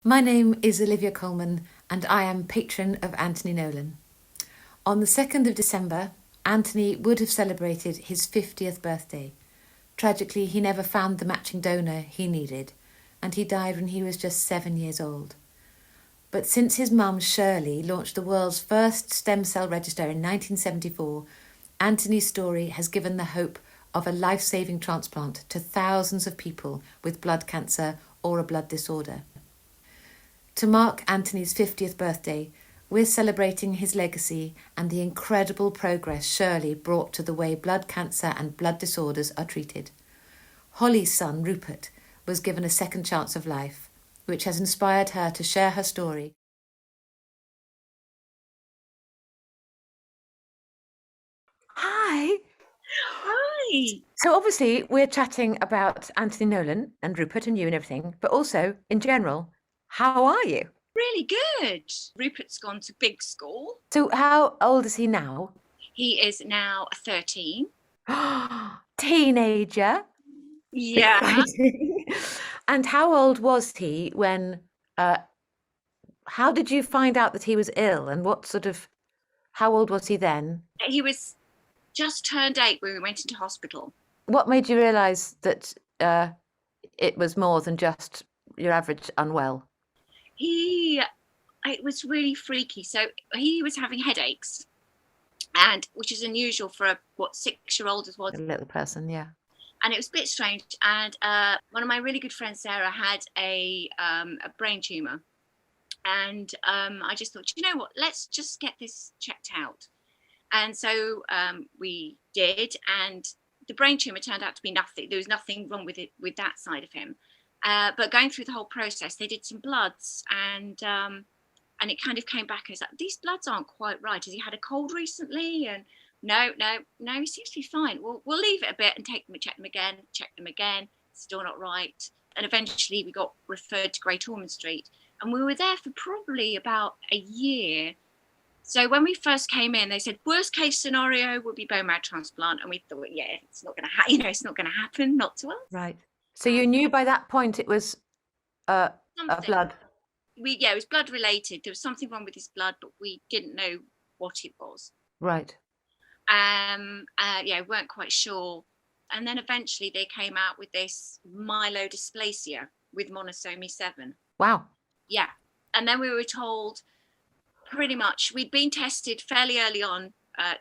My name is Olivia Colman and I am patron of Anthony Nolan. On the 2nd of December, Anthony would have celebrated his 50th birthday. Tragically, he never found the matching donor he needed, and he died when he was just 7 years old. But since his mum, Shirley, launched the world's first stem cell register in 1974, Anthony's story has given the hope of a life-saving transplant to thousands of people with blood cancer or a blood disorder. To mark Anthony's 50th birthday, we're celebrating his legacy and the incredible progress Shirley brought to the way blood cancer and blood disorders are treated. Holly's son, Rupert, was given a second chance of life, which has inspired her to share her story. Hi. Hi. So obviously we're chatting about Anthony Nolan and Rupert and you and everything, but also in general, how are you? Really good. Rupert's gone to big school. So how old is he now? He is now 13. Teenager. Yeah. Exciting. And how old was he when, how did you find out that he was ill and how old was he then? He was just turned 8 when we went into hospital. What made you realise that it was more than just your average unwell? It was really freaky. So he was having headaches, and which is unusual for a 6-year-old as well. A little person, yeah. And it was a bit strange. And one of my really good friends, Sarah, had a brain tumor. And I just thought, you know what, let's just get this checked out. And so we did, and the brain tumor turned out to be nothing. There was nothing wrong with it, with that side of him. But going through the whole process, they did some bloods, and it kind of came back and it's like, these bloods aren't quite right. Has he had a cold recently? And no, he seems to be fine. We'll leave it a bit and check them again. Still not right. And eventually we got referred to Great Ormond Street. And we were there for probably about a year. So when we first came in, they said worst case scenario would be bone marrow transplant, and we thought, yeah, it's not going to it's not going to happen, not to us. Right. So you knew by that point it was a blood. It was blood related. There was something wrong with his blood, but we didn't know what it was. Right. We weren't quite sure. And then eventually they came out with this myelodysplasia with monosomy 7. Wow. Yeah. And then we were told pretty much, we'd been tested fairly early on,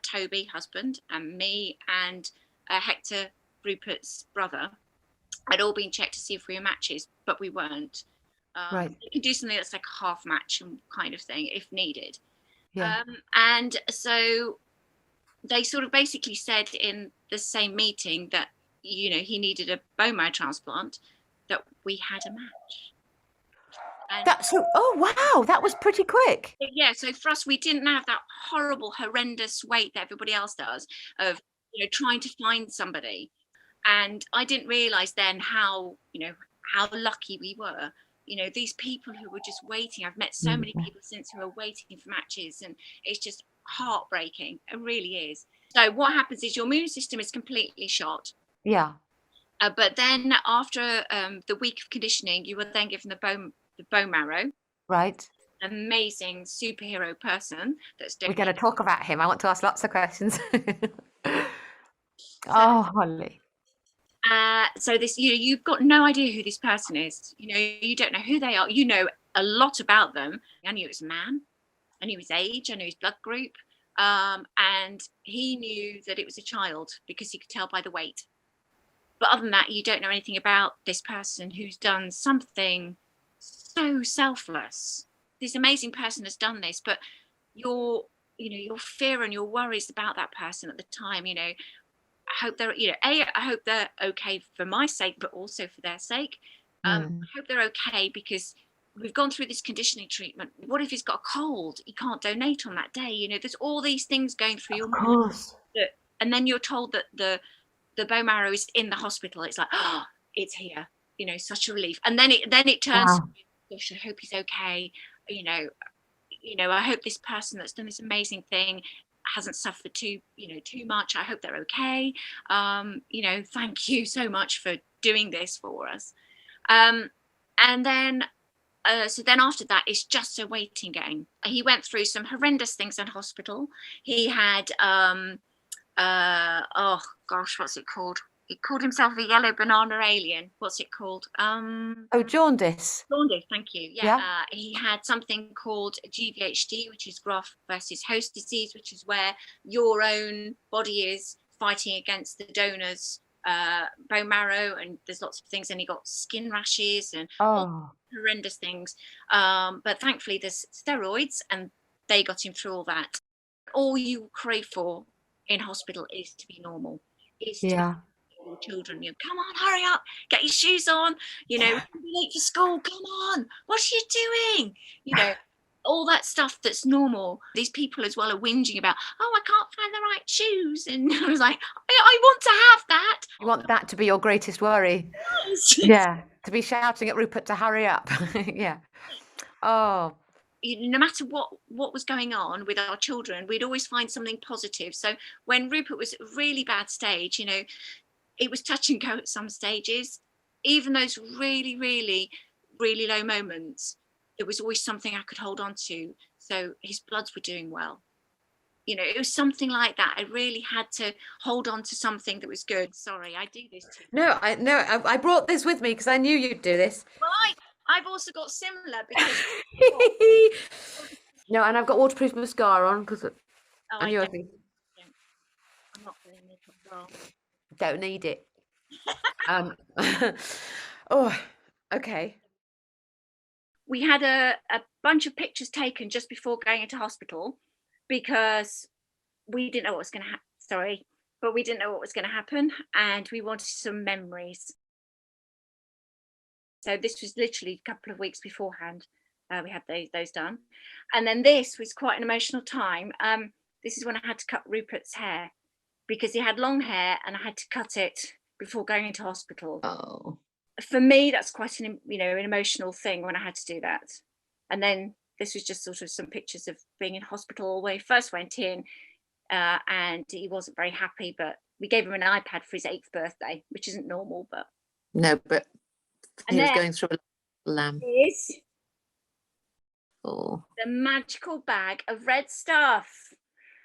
Toby, husband, and me, and Hector, Rupert's brother, had all been checked to see if we were matches, but we weren't. Right. You can do something that's like a half match kind of thing if needed. Yeah. And so they sort of basically said in the same meeting that, you know, he needed a bone marrow transplant, that we had a match. And oh wow, that was pretty quick. yeah, so for us, we didn't have that horrible, horrendous wait that everybody else does of, you know, trying to find somebody. And I didn't realize then how, you know, how lucky we were. You know, these people who were just waiting. I've met so many people since who are waiting for matches, and it's just heartbreaking. It really is. So what happens is your immune system is completely shot. Yeah. But then after the week of conditioning, you were then given the bone marrow. Right. Amazing superhero person that's We're doing going to talk about him. I want to ask lots of questions. so, Oh, Holly. So this, you know, you've got no idea who this person is. You know, you don't know who they are. You know a lot about them. I knew it was a man. I knew his age. I knew his blood group. And he knew that it was a child because he could tell by the weight. But other than that, you don't know anything about this person who's done something so selfless. This amazing person has done this, but your fear and your worries about that person at the time, you know, I hope they're, you know, I hope they're okay for my sake, but also for their sake. I hope they're okay because we've gone through this conditioning treatment. What if he's got a cold? He can't donate on that day. You know, there's all these things going through your mind. Of course. And then you're told that the bone marrow is in the hospital. It's like, oh, it's here. You know, such a relief. And then it turns. Wow. Gosh, I hope he's okay. You know, I hope this person that's done this amazing thing hasn't suffered too much. I hope they're okay. You know, thank you so much for doing this for us. And then so then after that, it's just a waiting game. He went through some horrendous things in hospital. He had, oh gosh, what's it called? He called himself a yellow banana alien. What's it called? Oh, jaundice. Jaundice, thank you. Yeah. Yeah. He had something called GVHD, which is graft versus host disease, which is where your own body is fighting against the donor's bone marrow, and there's lots of things. And he got skin rashes and horrendous things. But thankfully, there's steroids, and they got him through all that. All you crave for in hospital is to be normal. Is to children, come on, hurry up, get your shoes on, you're late for school, come on, what are you doing, all that stuff that's normal. These people as well are whinging about, oh, I can't find the right shoes, and I was like, I want to have that. You want that to be your greatest worry? Yes. Yeah, to be shouting at Rupert to hurry up. Yeah. Oh, no matter what was going on with our children, we'd always find something positive. So when Rupert was at a really bad stage, it was touch and go at some stages. Even those really, really, really low moments, there was always something I could hold on to. So his bloods were doing well. It was something like that. I really had to hold on to something that was good. Sorry, I do this too. No, I brought this with me because I knew you'd do this. Well, I've also got similar because no, and I've got waterproof mascara on because I knew I'm not putting makeup on. Don't need it. Oh, okay. We had a bunch of pictures taken just before going into hospital because we didn't know what was going to happen. But we didn't know what was going to happen, and we wanted some memories. So this was literally a couple of weeks beforehand. We had those done, and then this was quite an emotional time. This is when I had to cut Rupert's hair because he had long hair, and I had to cut it before going into hospital. Oh, for me, that's quite an emotional thing when I had to do that. And then this was just sort of some pictures of being in hospital when he first went in, and he wasn't very happy, but we gave him an iPad for his 8th birthday, which isn't normal, but no, but he was going through a lamb. Is the magical bag of red stuff.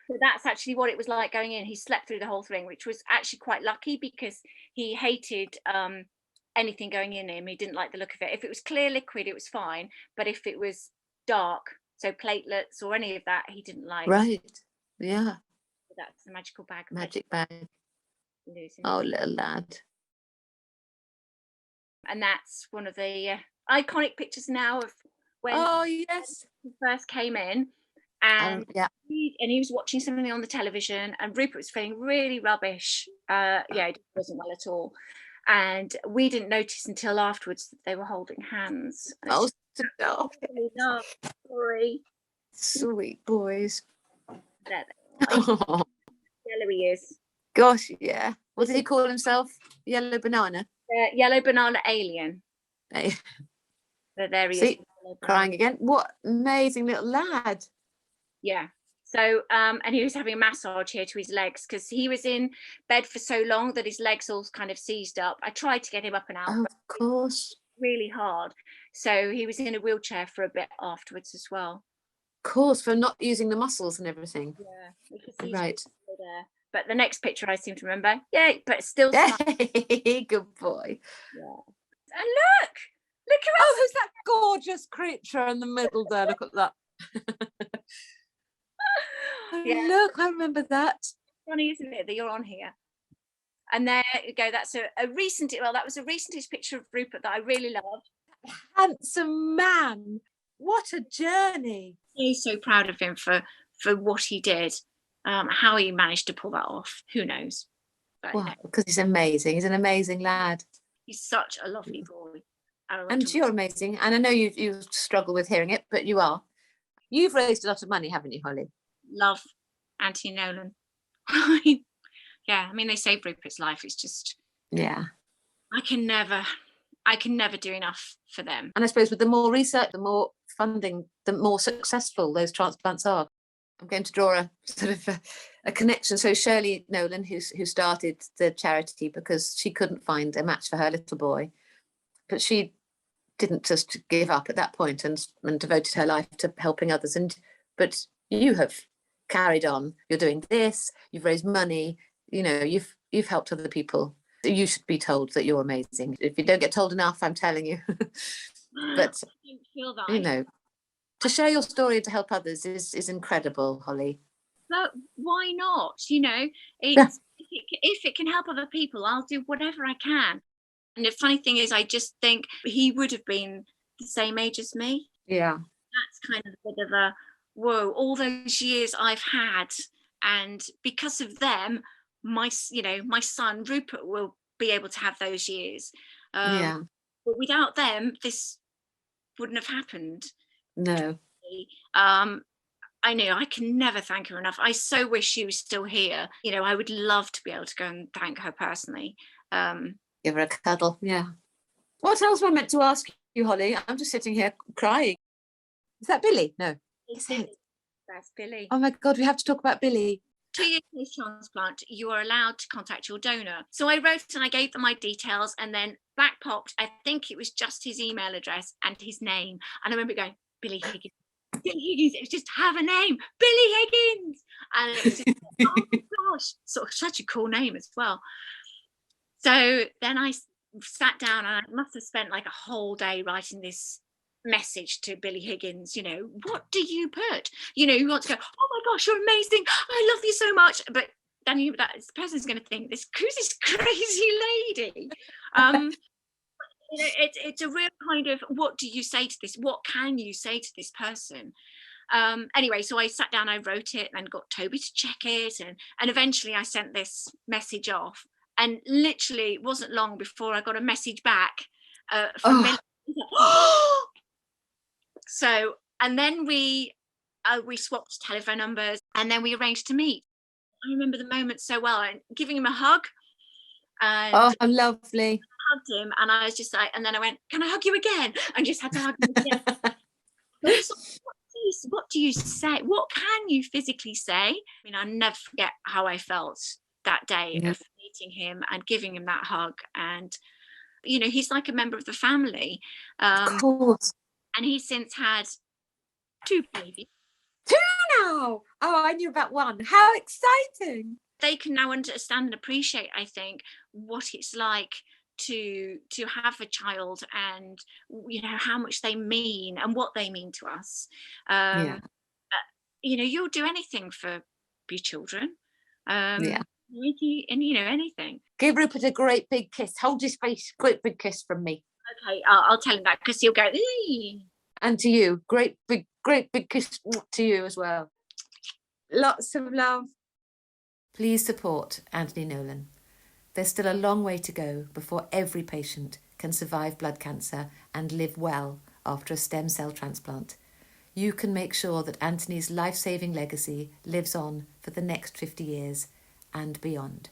So that's actually what it was like going in. He slept through the whole thing, which was actually quite lucky because he hated anything going in him. He didn't like the look of it. If it was clear liquid, it was fine, but if it was dark, so platelets or any of that, he didn't like. Right. Yeah. So that's the magical bag. Magic bag. Oh, little lad. And that's one of the iconic pictures now of when he first came in, and he was watching something on the television, and Rupert was feeling really rubbish. It wasn't well at all, and we didn't notice until afterwards that they were holding hands. Oh, sorry, sweet boys. Yellow he is. Gosh, yeah. What did he call himself? Yellow banana. Yellow banana alien. Hey. So there he is. Crying crying again. What amazing little lad. Yeah. So, and he was having a massage here to his legs because he was in bed for so long that his legs all kind of seized up. I tried to get him up and out. Oh, of course. Really hard. So he was in a wheelchair for a bit afterwards as well. Of course, for not using the muscles and everything. Yeah. We could see right. There. But the next picture I seem to remember. Yeah, but still. Good boy. Yeah. And look at us. There's that gorgeous creature in the middle there. Look at that. Yeah. Look, I remember that. Funny, isn't it, that you're on here? And there you go. That's that was a recentish picture of Rupert that I really loved. Handsome man. What a journey. He's so proud of him for what he did. How he managed to pull that off, who knows? But, well, because he's amazing. He's an amazing lad. He's such a lovely boy. And you're amazing. And I know you struggle with hearing it, but you are. You've raised a lot of money, haven't you, Holly? Love Anthony Nolan. Yeah, I mean, they saved Rupert's life. It's just, yeah. I can never do enough for them. And I suppose with the more research, the more funding, the more successful those transplants are. I'm going to draw a sort of a connection. So Shirley Nolan, who started the charity because she couldn't find a match for her little boy, but she didn't just give up at that point and devoted her life to helping others. But you have carried on. You're doing this. You've raised money. You've helped other people. You should be told that you're amazing. If you don't get told enough, I'm telling you. But I don't feel that. To share your story and to help others is incredible, Holly. But why not? If it can help other people, I'll do whatever I can. And the funny thing is, I just think he would have been the same age as me. Yeah. That's kind of a bit of a, whoa, all those years I've had. And because of them, my son, Rupert, will be able to have those years. Yeah. But without them, this wouldn't have happened. No. I know I can never thank her enough. I so wish she was still here. I would love to be able to go and thank her personally. Give her a cuddle. Yeah. What else am I meant to ask you, Holly? I'm just sitting here crying. Is that Billy? No. That's Billy. Oh my God, we have to talk about Billy. 2 years after his transplant, you are allowed to contact your donor. So I wrote and I gave them my details, and then back popped, I think it was just his email address and his name. And I remember going, Billy Higgins. Billy Higgins, it was just have a name, Billy Higgins. And it was just, oh my gosh, such a cool name as well. So then I sat down and I must have spent like a whole day writing this message to Billy Higgins. What do you put? You want to go, oh my gosh, you're amazing, I love you so much. But then this person's going to think, who's this crazy lady? It's a real kind of, what do you say to this? What can you say to this person? Anyway, so I sat down, I wrote it and got Toby to check it. And eventually I sent this message off. And literally it wasn't long before I got a message back from Billy. So, and then we swapped telephone numbers, and then we arranged to meet. I remember the moment so well, and giving him a hug. And oh, lovely. I hugged him, and I was just like, and then I went, can I hug you again? And just had to hug him again. What do you say? What can you physically say? I'll never forget how I felt that day of meeting him and giving him that hug. And he's like a member of the family. Of course. And he's since had 2 babies. 2 now? Oh, I knew about 1. How exciting. They can now understand and appreciate, I think, what it's like to have a child, and how much they mean and what they mean to us. You'll do anything for your children. Anything. Give Rupert a great big kiss. Hold his face. Great big kiss from me. Okay, I'll tell him that, because he'll go, eee. And to you, great big kiss to you as well. Lots of love. Please support Anthony Nolan. There's still a long way to go before every patient can survive blood cancer and live well after a stem cell transplant. You can make sure that Anthony's life-saving legacy lives on for the next 50 years and beyond.